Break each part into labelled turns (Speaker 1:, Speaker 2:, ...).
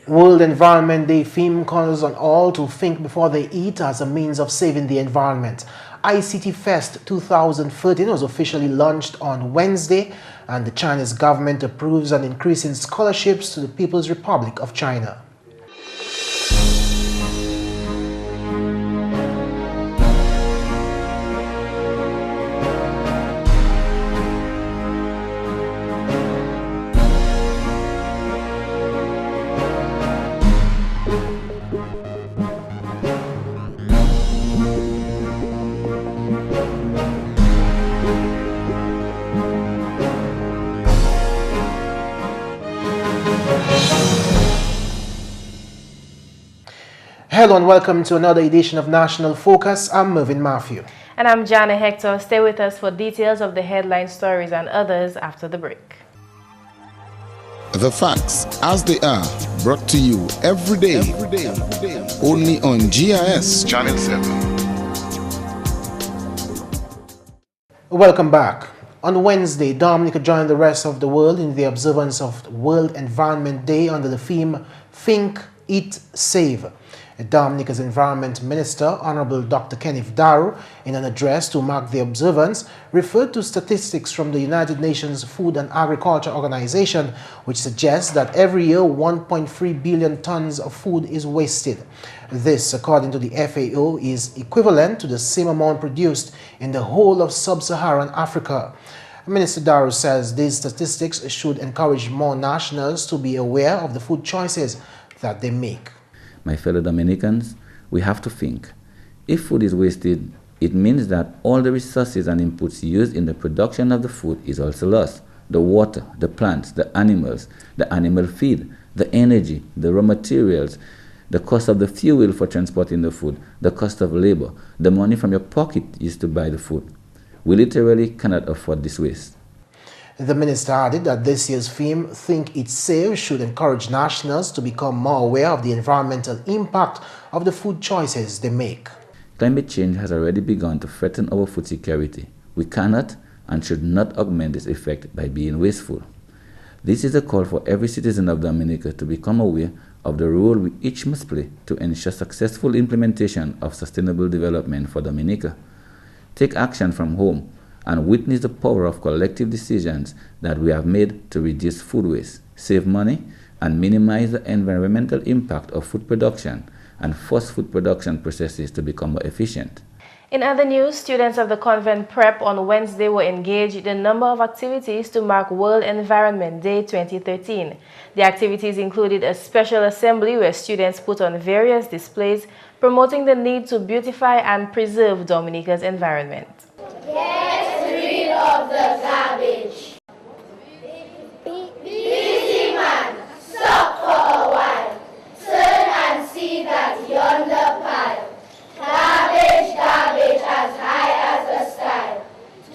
Speaker 1: World Environment Day theme calls on all to think before they eat as a means of saving the environment. ICT Fest 2013 was officially launched on Wednesday, and the Chinese government approves an increase in scholarships to the People's Republic of China. Hello and welcome to another edition of National Focus. I'm Mervin.
Speaker 2: And I'm Jarna Hector. Stay with us for details of the headline stories and others after the break.
Speaker 3: The facts as they are, brought to you every day. Only on GIS Channel 7.
Speaker 1: Welcome back. On Wednesday, Dominica joined the rest of the world in the observance of World Environment Day under the theme Think, Eat, Save. Dominica's Environment Minister, Honorable Dr. Kenneth Darrow, in an address to mark the observance, referred to statistics from the United Nations Food and Agriculture Organization, which suggests that every year 1.3 billion tons of food is wasted. This, according to the FAO, is equivalent to the same amount produced in the whole of sub-Saharan Africa. Minister Darrow says these statistics should encourage more nationals to be aware of the food choices that they make.
Speaker 4: My fellow Dominicans, we have to think. If food is wasted, it means that all the resources and inputs used in the production of the food is also lost. The water, the plants, the animal feed, the energy, the raw materials, the cost of the fuel for transporting the food, the cost of labor, the money from your pocket used to buy the food. We literally cannot afford this waste.
Speaker 1: The minister added that this year's theme, Think Eat Save, should encourage nationals to become more aware of the environmental impact of the food choices they make.
Speaker 4: Climate change has already begun to threaten our food security. We cannot and should not augment this effect by being wasteful. This is a call for every citizen of Dominica to become aware of the role we each must play to ensure successful implementation of sustainable development for Dominica. Take action from home and witness the power of collective decisions that we have made to reduce food waste, save money, and minimize the environmental impact of food production and force food production processes to become more efficient.
Speaker 2: In other news, students of the convent prep on Wednesday were engaged in a number of activities to mark World Environment Day 2013. The activities included a special assembly where students put on various displays promoting the need to beautify and preserve Dominica's environment.
Speaker 5: Get rid of the garbage. Busy man, stop for a while. Turn and see that yonder pile. Garbage as high as the sky.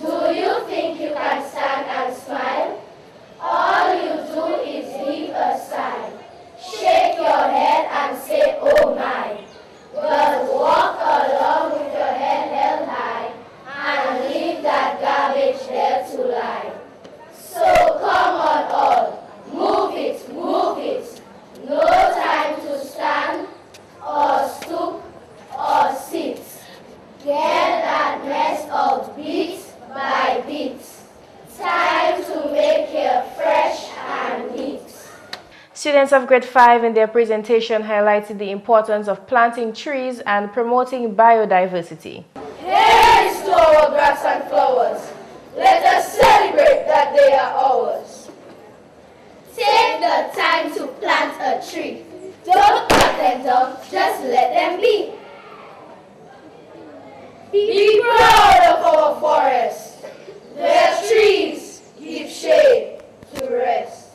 Speaker 5: Do you think you can stand and smile? All you do is leave a sigh. Shake your head and say, oh my. But walk along with your head held high and leave that garbage there to lie. So come on all, move it. No time to stand or stoop or sit. Get that mess out bit by bit. Time to make here fresh and neat.
Speaker 2: Students of grade 5 in their presentation highlighted the importance of planting trees and promoting biodiversity.
Speaker 5: Here's to our grass and flowers. Let us celebrate that they are ours. Take the time to plant a tree. Don't cut them down, just let them be. Be proud of our forests. Their trees give shade to rest.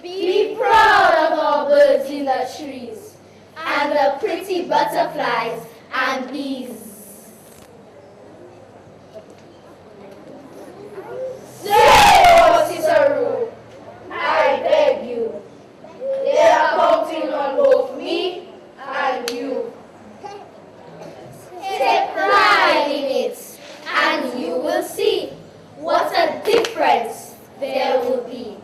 Speaker 5: Be proud of our birds in the trees and the pretty butterflies and bees. Say, what is a rule? I beg you. They are counting on both me and you. Take pride in it, and you will see what a difference there will be.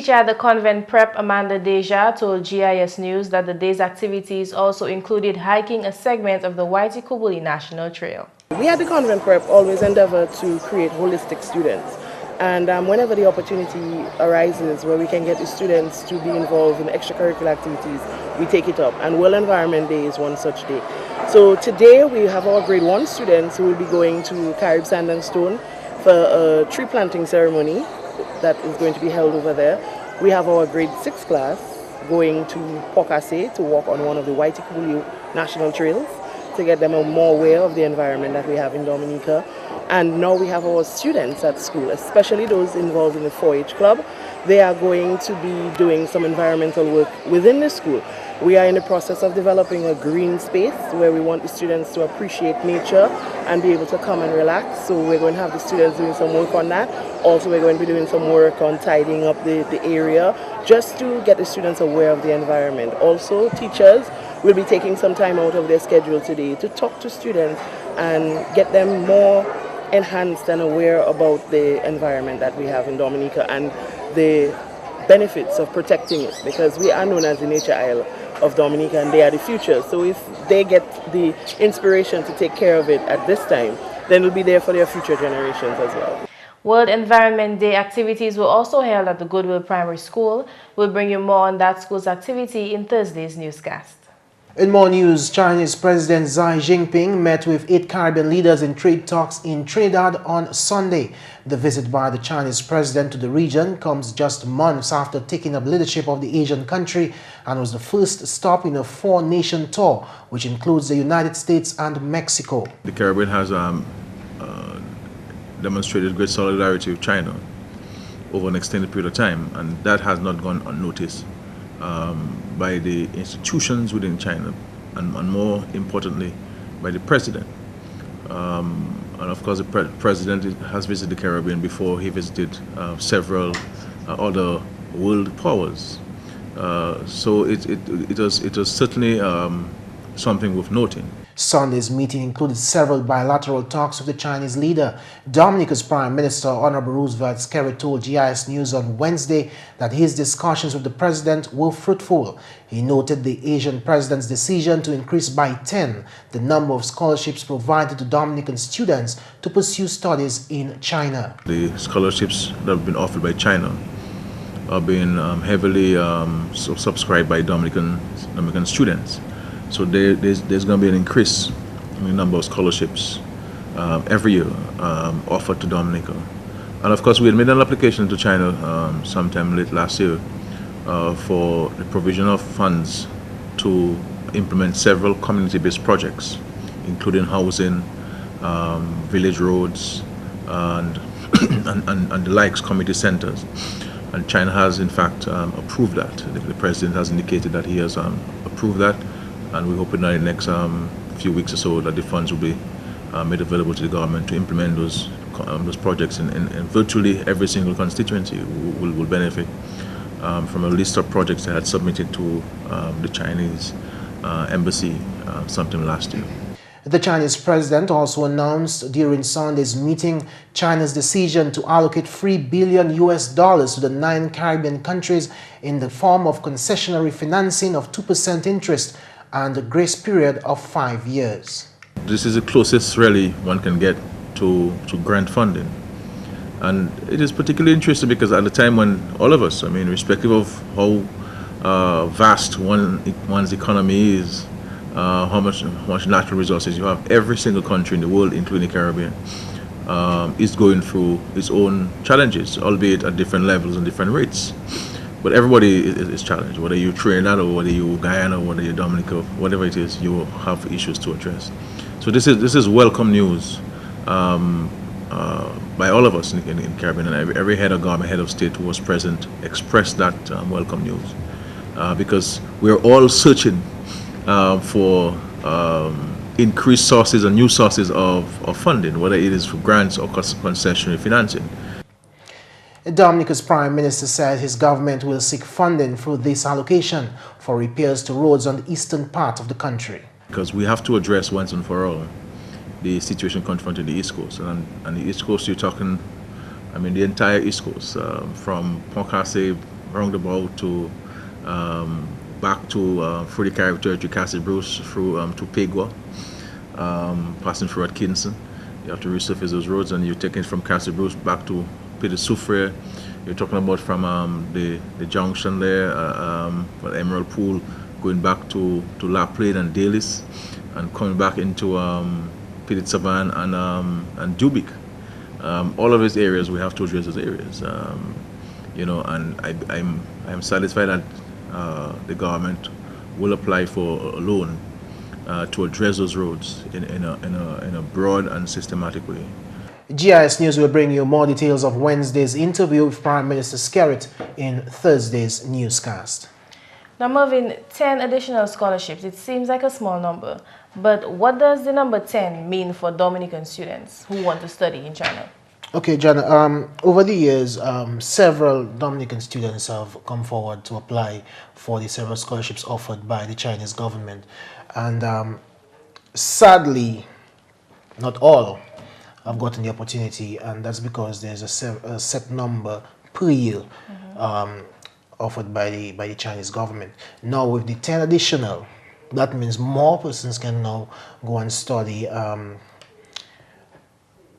Speaker 2: teacher at the convent prep, Amanda Deja, told GIS News that the day's activities also included hiking a segment of the Waitikubuli National Trail.
Speaker 6: We at the convent prep always endeavor to create holistic students. And whenever the opportunity arises where we can get the students to be involved in extracurricular activities, we take it up. And World Environment Day is one such day. So today we have our grade 1 students who will be going to Carib Sand and Stone for a tree planting ceremony that is going to be held over there. We have our grade 6 class going to Pokase to walk on one of the Waitikubuli National Trails to get them more aware of the environment that we have in Dominica. And now we have our students at school, especially those involved in the 4-H club. They are going to be doing some environmental work within the school. We are in the process of developing a green space where we want the students to appreciate nature and be able to come and relax. So we're going to have the students doing some work on that. Also, we're going to be doing some work on tidying up the area just to get the students aware of the environment. Also, teachers will be taking some time out of their schedule today to talk to students and get them more enhanced and aware about the environment that we have in Dominica and the benefits of protecting it, because we are known as the nature isle of Dominica and they are the future. So if they get the inspiration to take care of it at this time, then it'll be there for their future generations as well.
Speaker 2: World Environment Day activities were also held at the Goodwill Primary School. We'll bring you more on that school's activity in Thursday's newscast.
Speaker 1: In more news, Chinese President Xi Jinping met with 8 Caribbean leaders in trade talks in Trinidad on Sunday. The visit by the Chinese president to the region comes just months after taking up leadership of the Asian country and was the first stop in a 4-nation tour, which includes the United States and Mexico.
Speaker 7: The Caribbean has demonstrated great solidarity with China over an extended period of time, and that has not gone unnoticed by the institutions within China, and more importantly, by the president. And of course, the president has visited the Caribbean before he visited several other world powers. So it was certainly something worth noting.
Speaker 1: Sunday's meeting included several bilateral talks with the Chinese leader. Dominica's Prime Minister, Honorable Roosevelt Skerrit, told GIS News on Wednesday that his discussions with the president were fruitful. He noted the Asian president's decision to increase by 10 the number of scholarships provided to Dominican students to pursue studies in China.
Speaker 7: The scholarships that have been offered by China are being heavily subscribed by Dominican students. So there's going to be an increase in the number of scholarships every year offered to Dominica. And of course, we had made an application to China sometime late last year for the provision of funds to implement several community-based projects, including housing, village roads, and the likes, community centers. And China has, in fact, approved that. The president has indicated that he has approved that. And we hope in the next few weeks or so that the funds will be made available to the government to implement those projects, and virtually every single constituency will benefit from a list of projects that had submitted to the Chinese embassy sometime last year.
Speaker 1: The Chinese president also announced during Sunday's meeting China's decision to allocate $3 billion to the 9 Caribbean countries in the form of concessionary financing of 2% interest and a grace period of 5 years.
Speaker 7: This is the closest really one can get to grant funding. And it is particularly interesting because at the time when all of us, I mean, irrespective of how vast one's economy is, how much natural resources you have, every single country in the world, including the Caribbean, is going through its own challenges, albeit at different levels and different rates. But everybody is challenged, whether you're Trinidad or whether you're Guyana or whether you're Dominica, whatever it is, you will have issues to address. So this is welcome news by all of us in Caribbean, and every head of government, head of state who was present expressed that welcome news, because we're all searching for increased sources and new sources of funding, whether it is for grants or concessionary financing.
Speaker 1: Dominica's Prime Minister said his government will seek funding through this allocation for repairs to roads on the eastern part of the country.
Speaker 7: Because we have to address once and for all the situation confronting the East Coast. And the East Coast, you're talking, I mean, the entire East Coast, from Pokase roundabout to back to through the Caribbean territory, Castle Bruce, through to Pegua, passing through at Kingston. You have to resurface those roads, and you're taking it from Castle Bruce back to Petit Soufriere. You're talking about from the junction there, Emerald Pool, going back to La Plaine and Dalis, and coming back into Petit Savan and Dubic. All of these areas, we have to address those areas. You know, and I'm satisfied that the government will apply for a loan to address those roads in a broad and systematic way.
Speaker 1: GIS News will bring you more details of Wednesday's interview with Prime Minister Skerritt in Thursday's newscast.
Speaker 2: Now, Mervin, 10 additional scholarships. It seems like a small number, but what does the number 10 mean for Dominican students who want to study in China?
Speaker 1: Okay, Jarna, over the years, several Dominican students have come forward to apply for the several scholarships offered by the Chinese government. And sadly, not all have gotten the opportunity, and that's because there's a set number per year offered by the Chinese government. Now, with the 10 additional, that means more persons can now go and study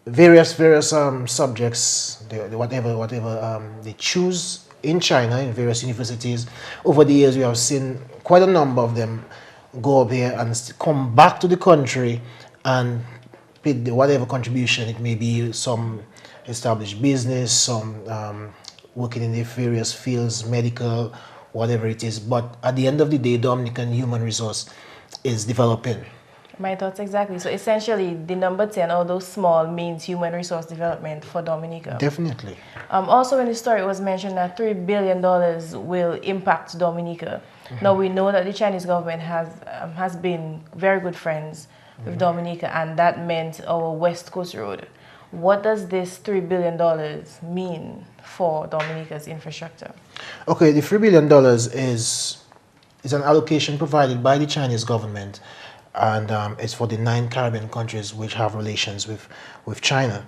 Speaker 1: various subjects, whatever they choose in China, in various universities. Over the years, we have seen quite a number of them go up here and come back to the country and pay whatever contribution. It may be some established business, some working in the various fields, medical, whatever it is. But at the end of the day, Dominican human resource is developing.
Speaker 2: My thoughts exactly. So essentially, the number 10, although small, means human resource development for Dominica.
Speaker 1: Definitely.
Speaker 2: Also, in the story, it was mentioned that $3 billion will impact Dominica. Now, we know that the Chinese government has been very good friends with Dominica, and that meant our West Coast Road. What does this $3 billion mean for Dominica's infrastructure?
Speaker 1: Okay, the $3 billion is an allocation provided by the Chinese government, and it's for the 9 Caribbean countries which have relations with China.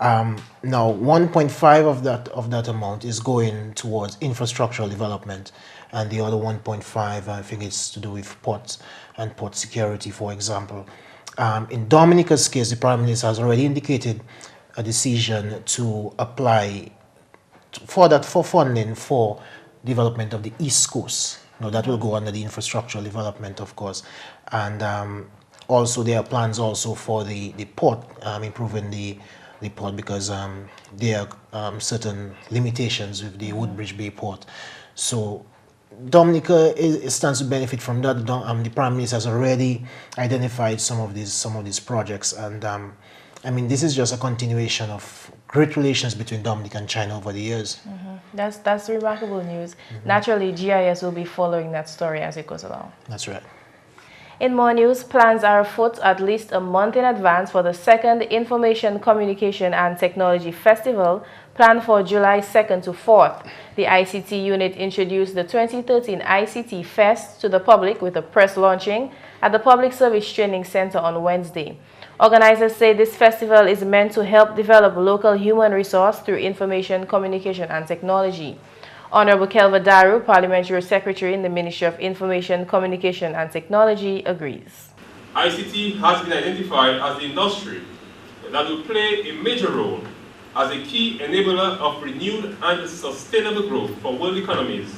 Speaker 1: Now, 1.5 of that amount is going towards infrastructural development, and the other 1.5, I think it's to do with ports and port security, for example. In Dominica's case, the Prime Minister has already indicated a decision to apply for funding for development of the East Coast. Now, that will go under the infrastructural development, of course. And also there are plans also for the port, improving the port, because there are certain limitations with the Woodbridge Bay port. So Dominica stands to benefit from that. The Prime Minister has already identified some of these projects, and I mean, this is just a continuation of great relations between Dominica and China over the years.
Speaker 2: That's remarkable news. Naturally, GIS will be following that story as it goes along.
Speaker 1: That's right.
Speaker 2: In more news, plans are afoot at least a month in advance for the second Information, Communication and Technology Festival, planned for July 2nd to 4th. The ICT unit introduced the 2013 ICT Fest to the public with a press launching at the Public Service Training Center on Wednesday. Organizers say this festival is meant to help develop local human resource through information, communication and technology. Honorable Kelva Daru, Parliamentary Secretary in the Ministry of Information, Communication and Technology, agrees.
Speaker 8: ICT has been identified as the industry that will play a major role as a key enabler of renewed and sustainable growth for world economies,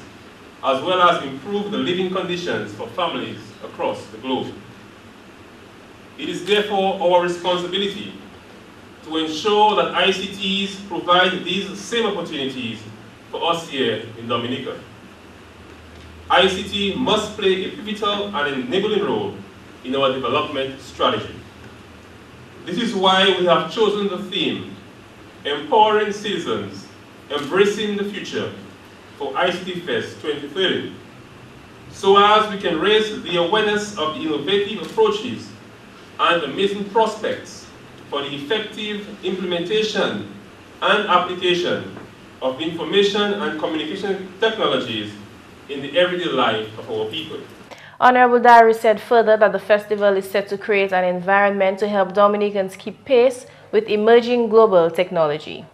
Speaker 8: as well as improve the living conditions for families across the globe. It is therefore our responsibility to ensure that ICTs provide these same opportunities for us here in Dominica. ICT must play a pivotal and enabling role in our development strategy. This is why we have chosen the theme, Empowering Citizens, Embracing the Future, for ICT Fest 2030, so as we can raise the awareness of the innovative approaches and amazing prospects for the effective implementation and application of information and communication technologies in the everyday life of our people.
Speaker 2: Honorable Daru said further that the festival is set to create an environment to help Dominicans keep pace with emerging global technology.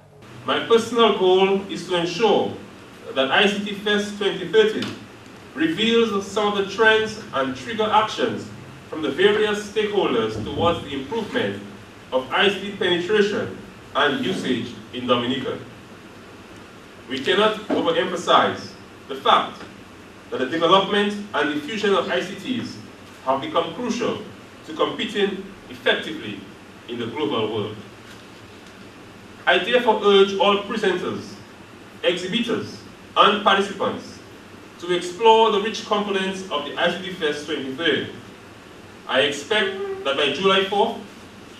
Speaker 8: My personal goal is to ensure that ICT Fest 2030 reveals some of the trends and trigger actions from the various stakeholders towards the improvement of ICT penetration and usage in Dominica. We cannot overemphasize the fact that the development and diffusion of ICTs have become crucial to competing effectively in the global world. I therefore urge all presenters, exhibitors, and participants to explore the rich components of the ICT Fest 2030. I expect that by July 4th,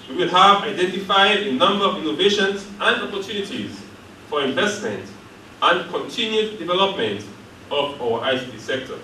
Speaker 8: we will have identified a number of innovations and opportunities for investment and continued development of our ICT sector.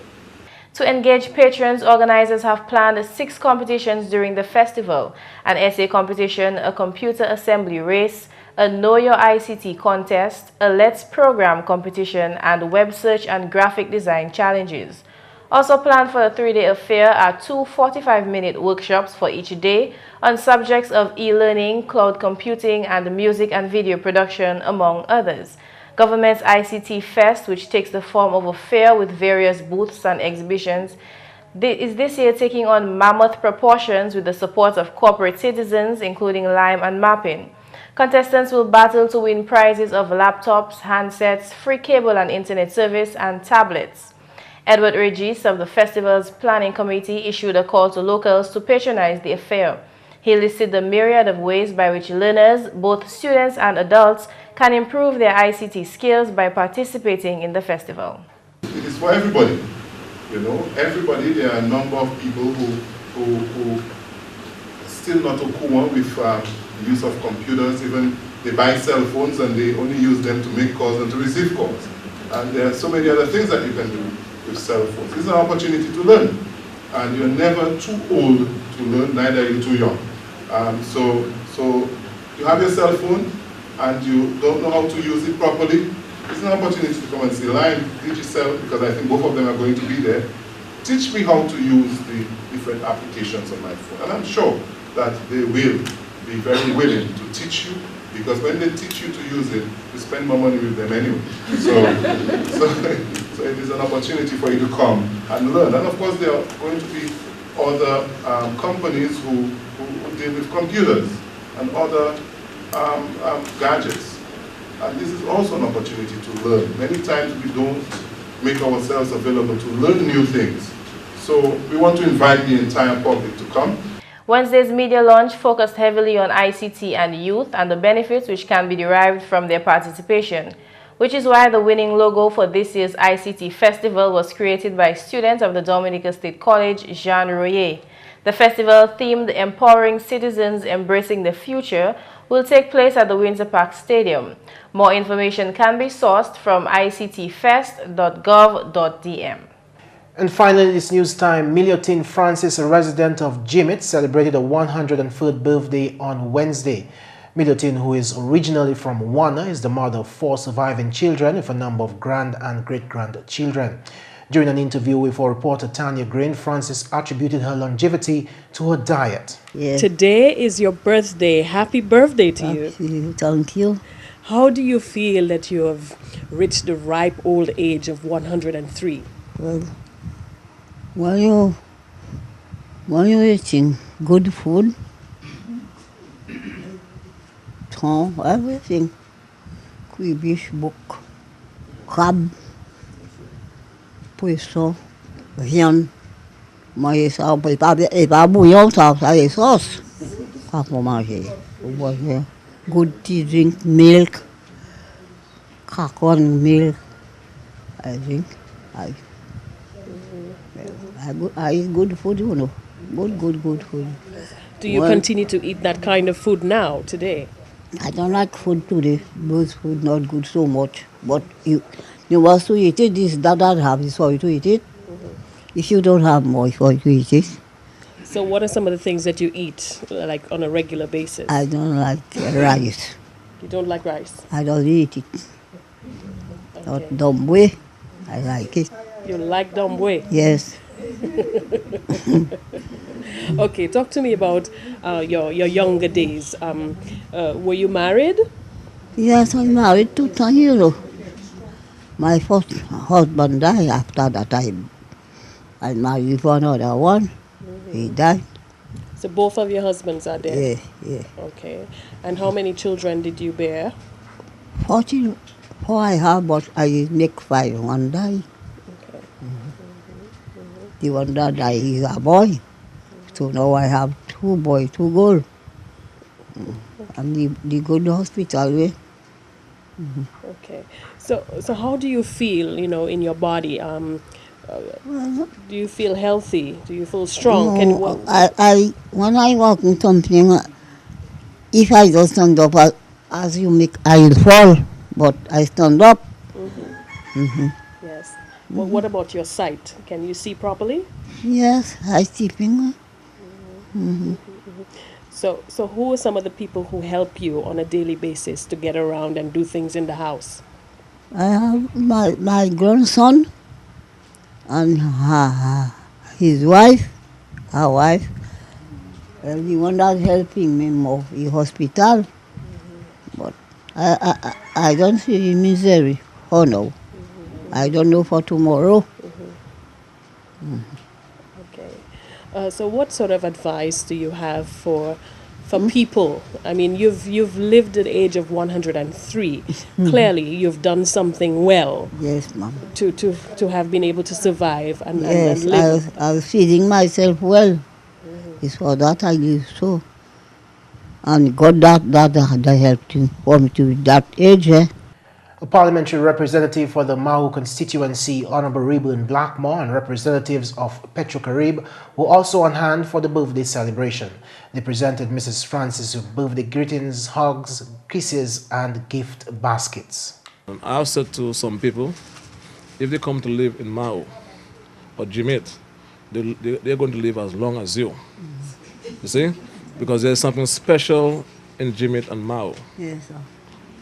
Speaker 2: To engage patrons, organizers have planned 6 competitions during the festival: an essay competition, a computer assembly race, a Know Your ICT contest, a Let's Program competition, and web search and graphic design challenges. Also planned for the 3-day affair are 2 45-minute workshops for each day on subjects of e-learning, cloud computing, and music and video production, among others. Government's ICT Fest, which takes the form of a fair with various booths and exhibitions, is this year taking on mammoth proportions with the support of corporate citizens, including Lime and Mapping. Contestants will battle to win prizes of laptops, handsets, free cable and internet service, and tablets. Edward Regis of the festival's planning committee issued a call to locals to patronize the affair. He listed the myriad of ways by which learners, both students and adults, can improve their ICT skills by participating in the festival.
Speaker 9: It is for everybody, you know, everybody. There are a number of people who still not acquainted with the use of computers. Even they buy cell phones and they only use them to make calls and to receive calls. And there are so many other things that you can do with cell phones. This is an opportunity to learn. And you're never too old to learn, neither are you too young. So you have your cell phone and you don't know how to use it properly. It's an opportunity to come and see Lime, Digicel, because I think both of them are going to be there. Teach me how to use the different applications on my phone. And I'm sure that they will be very willing to teach you, because when they teach you to use it, you spend more money with them anyway. So it is an opportunity for you to come and learn. And of course, there are going to be other companies who deal with computers and other gadgets. And this is also an opportunity to learn. Many times we don't make ourselves available to learn new things. So we want to invite the entire public to come.
Speaker 2: Wednesday's media launch focused heavily on ICT and youth and the benefits which can be derived from their participation, which is why the winning logo for this year's ICT Festival was created by students of the Dominica State College, Jarna. The festival, themed Empowering Citizens Embracing the Future, will take place at the Windsor Park Stadium. More information can be sourced from ictfest.gov.dm.
Speaker 1: And finally, this news time, Miliotin Francis, a resident of Jimmet, celebrated a 103rd birthday on Wednesday. Miliotin, who is originally from Wana, is the mother of 4 surviving children with a number of grand and great-grandchildren. During an interview with our reporter Tanya Green, Francis attributed her longevity to her diet.
Speaker 10: Yes. Today is your birthday. Happy birthday to you.
Speaker 11: Thank you.
Speaker 10: How do you feel that you have reached the ripe old age of 103?
Speaker 11: Well, when you're eating good food, everything, fish, book, crab, poisson, viande, mais ça, et pas bouillon, ça les sauces. Quand on mange, good tea, drink, milk, crackon milk, I drink. I eat good food, you know. Good food.
Speaker 10: Do you continue to eat that kind of food now, today?
Speaker 11: I don't like food today. Those food not good so much. But you want to eat it, this, that have is for you to eat it. If you don't have more, for you to eat it.
Speaker 10: So what are some of the things that you eat, like on a regular basis?
Speaker 11: I don't like rice.
Speaker 10: You don't like rice?
Speaker 11: I don't eat it. Okay. Not dumb way. I like it.
Speaker 10: You like dumb way?
Speaker 11: Yes.
Speaker 10: Okay, talk to me about your younger days. Were you married?
Speaker 11: Yes, I'm married 2 times, you know. My first husband died after that time. I married for another one. He died.
Speaker 10: So both of your husbands are dead?
Speaker 11: Yeah.
Speaker 10: Okay. And how many children did you bear?
Speaker 11: 44 I have, but I make 5. One die.
Speaker 10: Okay.
Speaker 11: The one that died is a boy. So now I have 2 boys, 2 girls. And they go to hospital.
Speaker 10: Okay. So how do you feel, in your body? Do you feel healthy? Do you feel strong?
Speaker 11: No, when I walk in something, if I just stand up, as you make, I'll fall. But I stand up.
Speaker 10: Yes. Well, what about your sight? Can you see properly?
Speaker 11: Yes, I see finger.
Speaker 10: So who are some of the people who help you on a daily basis to get around and do things in the house?
Speaker 11: I have my grandson and his wife, her wife, and the one that's helping me more in hospital. But I don't see misery. Oh no. I don't know for tomorrow.
Speaker 10: Okay. So what sort of advice do you have for people? I mean, you've lived at the age of 103. Clearly, you've done something well.
Speaker 11: Yes, ma'am.
Speaker 10: To have been able to survive and
Speaker 11: Yes,
Speaker 10: live.
Speaker 11: I was feeding myself well. It's for that I live so. And God that helped me for me to that age.
Speaker 1: A parliamentary representative for the Mahu constituency, Honorable Reuben Blackmore, and representatives of Petro-Carib were also on hand for the birthday celebration. They presented Mrs. Francis with birthday greetings, hugs, kisses, and gift baskets.
Speaker 12: I've said to some people, if they come to live in Mahu or Jimette, they're going to live as long as you. You see? Because there's something special in Jimette and Mahu.
Speaker 11: Yes, sir.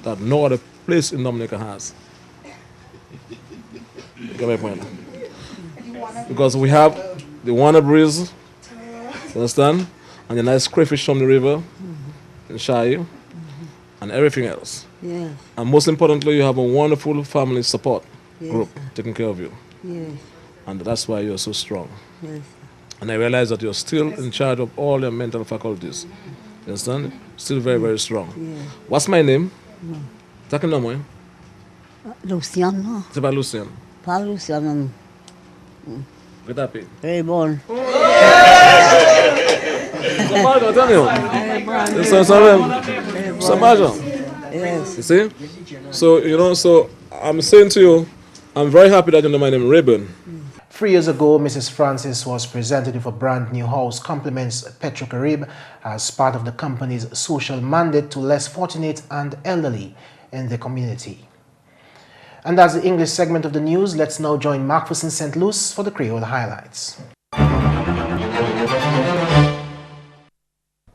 Speaker 12: That no other place in Dominica has. You get my point? Because we have the water breeze, you understand? And the nice crayfish from the river, and Shai, and everything else.
Speaker 11: Yes.
Speaker 12: And most importantly, you have a wonderful family support group taking care of you.
Speaker 11: Yes.
Speaker 12: And that's why you're so strong.
Speaker 11: Yes.
Speaker 12: And I realize that you're still in charge of all your mental faculties. You understand? Still very, very strong.
Speaker 11: Yes.
Speaker 12: What's my name? T'as quel nom, moi?
Speaker 11: Luciano.
Speaker 12: C'est pas Lucien.
Speaker 11: Pas Luciano.
Speaker 12: Que t'as appelé?
Speaker 11: Very bon.
Speaker 12: C'est pas grave, c'est pas grave.
Speaker 11: Yes.
Speaker 12: You see? So, I'm saying to you, I'm very happy that you know my name, Reuben.
Speaker 1: 3 years ago, Mrs. Francis was presented with a brand new house, compliments Petro-Carib as part of the company's social mandate to less fortunate and elderly in the community. And that's the English segment of the news. Let's now join McPherson St. Luce for the Creole highlights.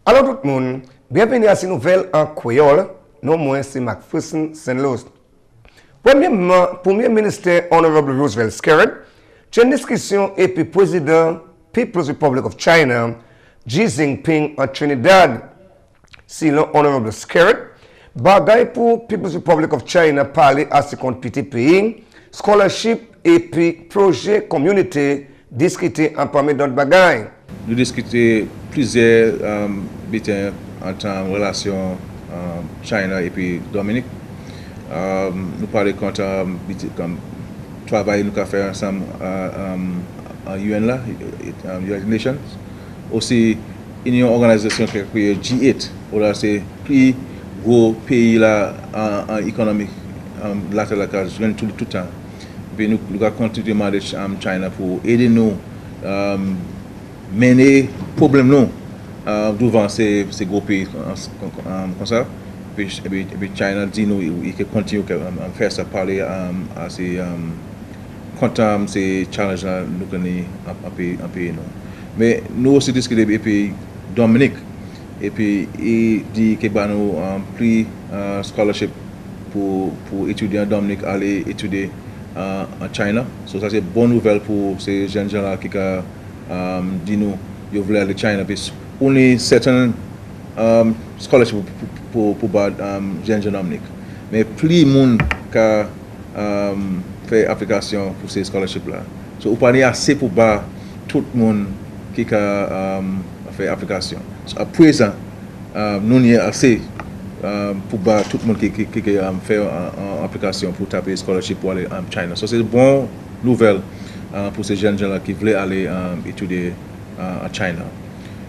Speaker 13: Alors tout le monde, bienvenue à cette nouvelle en créole. Non moins c'est McPherson St. Luce. Premier ministre Honorable Roosevelt Skerritt, j'ai une discussion et puis président People's Republic of China, Xi Jinping en Trinidad. Sinon Honorable Skerritt, bagay pour People's Republic of China parler à ce compte petit pays, scholarship et puis projet communauté discuter en parmi d'autres bagailles.
Speaker 7: Nous discutons plusieurs bitains en relation China et puis Dominique. Nous parlons comme travail nous avons fait ensemble en UN là, United Nations. Aussi, une organisation qui est créée G8, c'est plus gros pays là en économie latéral tout le temps. Puis nous allons continuer à demander China pour aider nous mener problème nous devant ces gros pays comme ça. Puis China dit nous il peut continuer à faire ça parler à ces content ces challenges là nous connaît un pays nous. Mais nous aussi discuter et puis Dominique et puis il dit que nous plus scholarship pour étudier en Dominique aller étudier en China. So ça c'est bonne nouvelle pour ces jeunes gens là qui dit nous ils veulent aller à China parce only certain scholarship pour jeunes Dominique. Mais plus monde fait application pour ces scholarships là. So, ou pas assez pour bas tout le monde qui a fait application. So, à présent, nous n'y assez pour bas tout le monde qui a fait application pour taper scholarship pour aller en Chine. So, c'est une bonne nouvelle pour ces jeunes gens là qui voulaient aller étudier à Chine.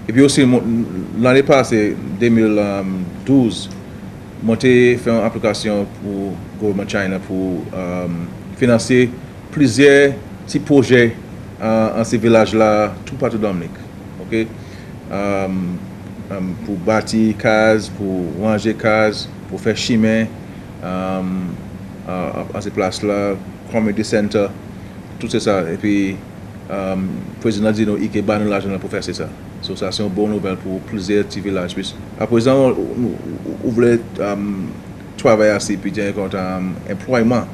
Speaker 7: Et puis aussi, l'année passée, 2012, j'ai fait une application pour le gouvernement China pour financer plusieurs petits projets en ces villages-là, tout partout de Dominique. Okay? Pour bâtir cases, pour ranger cases, pour faire chemin à ces places-là, community center, tout ça. Et puis, le président dit qu'il va nous l'argent pour faire ça. So, ça, c'est une bonne nouvelle pour plusieurs petits villages. À présent, on voulait travailler assez, puis dire qu'on a employement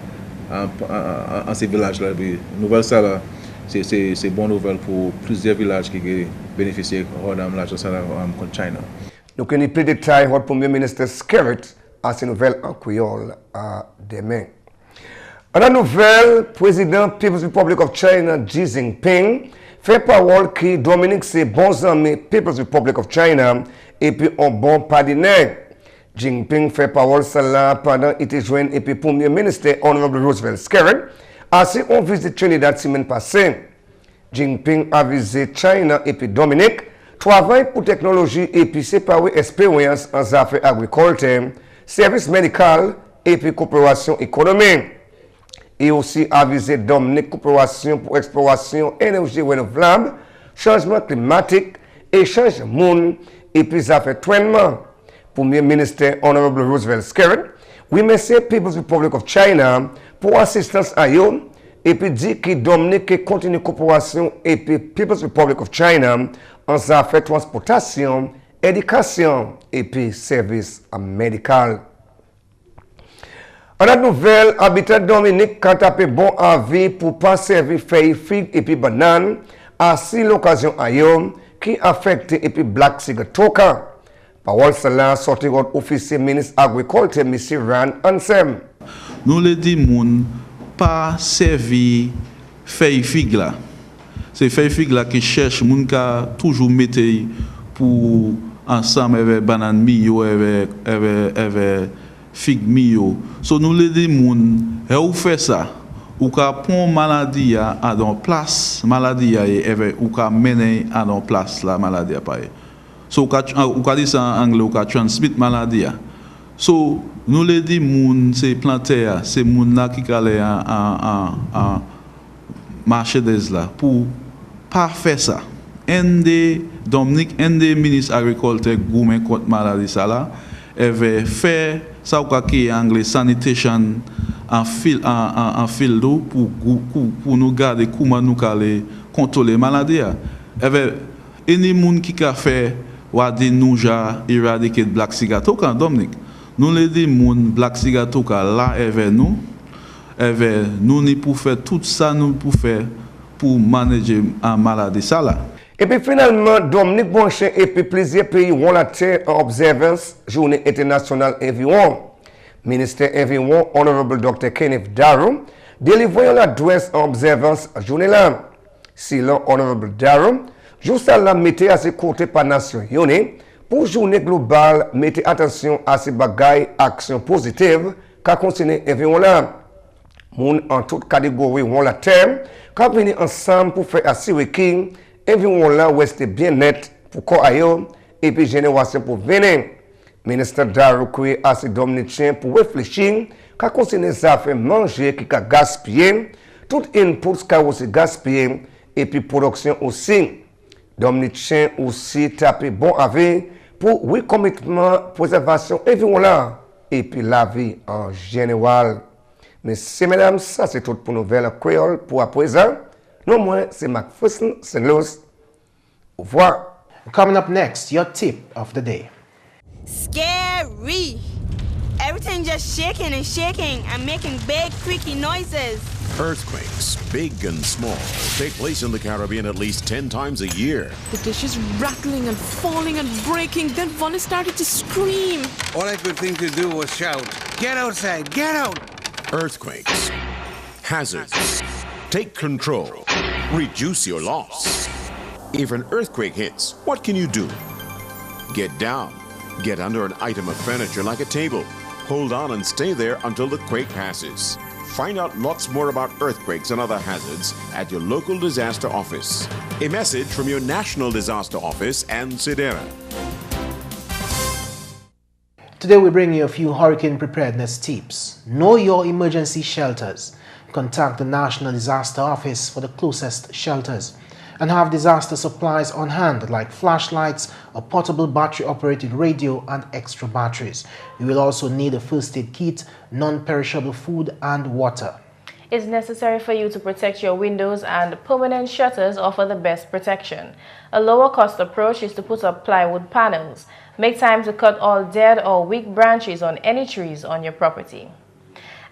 Speaker 7: en ces villages-là. Nouvelle ça, là, c'est une bonne nouvelle pour plusieurs villages qui bénéficient de l'argent contre China.
Speaker 13: Donc, il y a plus de détails, le Premier ministre Skerritt à ces nouvelles en créole demain. En la nouvelle, président People's Republic of China, Xi Jinping, fait parole que Dominique c'est bon ami People's Republic of China et puis un bon partenaire. Jinping fait parole cela pendant qu'il était joint et puis Premier ministre Honorable Roosevelt Skerritt a fait une visite Trinidad semaine passée. Jinping a visité China et puis Dominique travaille pour technologie et puis séparer expérience en affaires agricoles, services médicaux et puis coopération économique. Et aussi aviser Dominique coopération pour exploration énergie renouvelable, changement climatique, échange monde et puis ça fait traitement. Premier ministre Honorable Roosevelt Skerritt, oui merci People's Republic of China pour assistance à eux et puis dit que Dominique continue coopération et puis People's Republic of China en ça fait transportation, éducation et puis service médical. En la nouvelle, habitant Dominique, quand tapé bon avis pour pas servir feuilles, figues et puis bananes, à si l'occasion ailleurs, qui affecte et puis black cigatoka. Parole cela sorti de officier ministre agriculture, M. Ran Ansem.
Speaker 14: Nous le disons, pas servir feuilles figues là. C'est feuilles figues là qui cherchent, moun ka toujours mettre pour ensemble avec banane mio, avec fig mio. So nous les des moun, et ou fait ça, ou ka pon maladie à dans place, maladie ou ka mener à dans place la maladie pas. So ou ka dit ça en anglais ou ka transmit maladie. So nous les des moun c'est planter, c'est moun là qui aller en marché des là pour pas faire ça. Dominique, un des ministres agriculture goumen contre maladie ça là, avait fait ça qui est anglais sanitation en fil d'eau pour nous garder comment nous aller contrôler maladie. Avait any monde qui a fait ou dit nous ja éradiquer black cigato quand Dominique nous les dit monde black cigato là avec nous ni pour faire tout ça nous pour faire pour manager la maladie ça là.
Speaker 13: Et puis finalement, Dominique Bonchin et puis plusieurs pays ont la terre en observance Journée internationale environ. Ministère environ, Honorable Dr. Kenneth Darrow, délivrant l'adresse en observance journée là. Si l'Honorable Darrow, juste à la mettez à ses côtés par Nations Unies, pour journée globale, mettez attention à ces bagailles, actions positives, qu'a concerné environ là. Moun en toute catégorie ont la terre, qu'a venu ensemble pour faire assurer qui environ là où c'était bien net pour quoi ailleurs et puis génération pour venir. Ministre Darrow créé assez dominicain pour réfléchir qu'à concerner ça fait manger qui a gaspillé, tout input qui a aussi gaspillé et puis production aussi. Dominicain aussi tapé bon avis pour recommittement, préservation environ là et puis la vie en général. Messieurs, mesdames, ça c'est tout pour Nouvelle Créole pour à présent. No more, c'est McPherson, St. Luce. Au revoir.
Speaker 1: Coming up next, your tip of the day.
Speaker 15: Scary. Everything just shaking and making big creaky noises.
Speaker 16: Earthquakes, big and small, take place in the Caribbean at least 10 times a year.
Speaker 17: The dishes rattling and falling and breaking, then Vonnie started to scream.
Speaker 18: All I could think to do was shout, "Get outside, get out!"
Speaker 16: Earthquakes. Hazards. Take control. Reduce your loss. If an earthquake hits, what can you do? Get down. Get under an item of furniture like a table. Hold on and stay there until the quake passes. Find out lots more about earthquakes and other hazards at your local disaster office. A message from your National Disaster Office and SEDERA.
Speaker 1: Today we bring you a few hurricane preparedness tips. Know your emergency shelters. Contact the National Disaster Office for the closest shelters. And have disaster supplies on hand like flashlights, a portable battery-operated radio, and extra batteries. You will also need a first aid kit, non-perishable food, and water.
Speaker 2: It's necessary for you to protect your windows, and permanent shutters offer the best protection. A lower-cost approach is to put up plywood panels. Make time to cut all dead or weak branches on any trees on your property.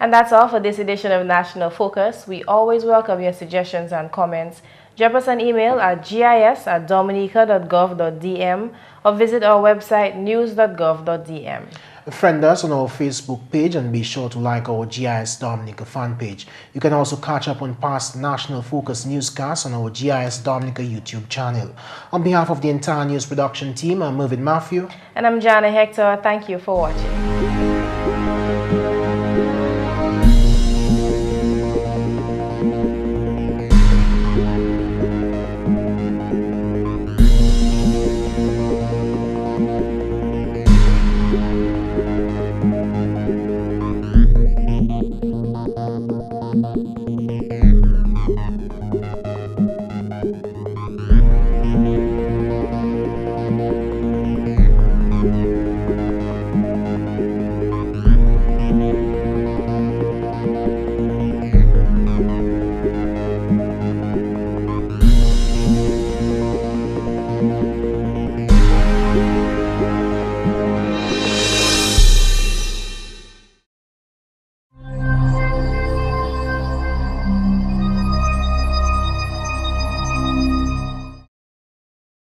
Speaker 2: And that's all for this edition of National Focus. We always welcome your suggestions and comments. Drop us an email at gis@dominica.gov.dm or visit our website news.gov.dm.
Speaker 1: Friend us on our Facebook page and be sure to like our GIS Dominica fan page. You can also catch up on past National Focus newscasts on our GIS Dominica YouTube channel. On behalf of the entire news production team, I'm Mervin.
Speaker 2: And I'm Jarna Hector. Thank you for watching.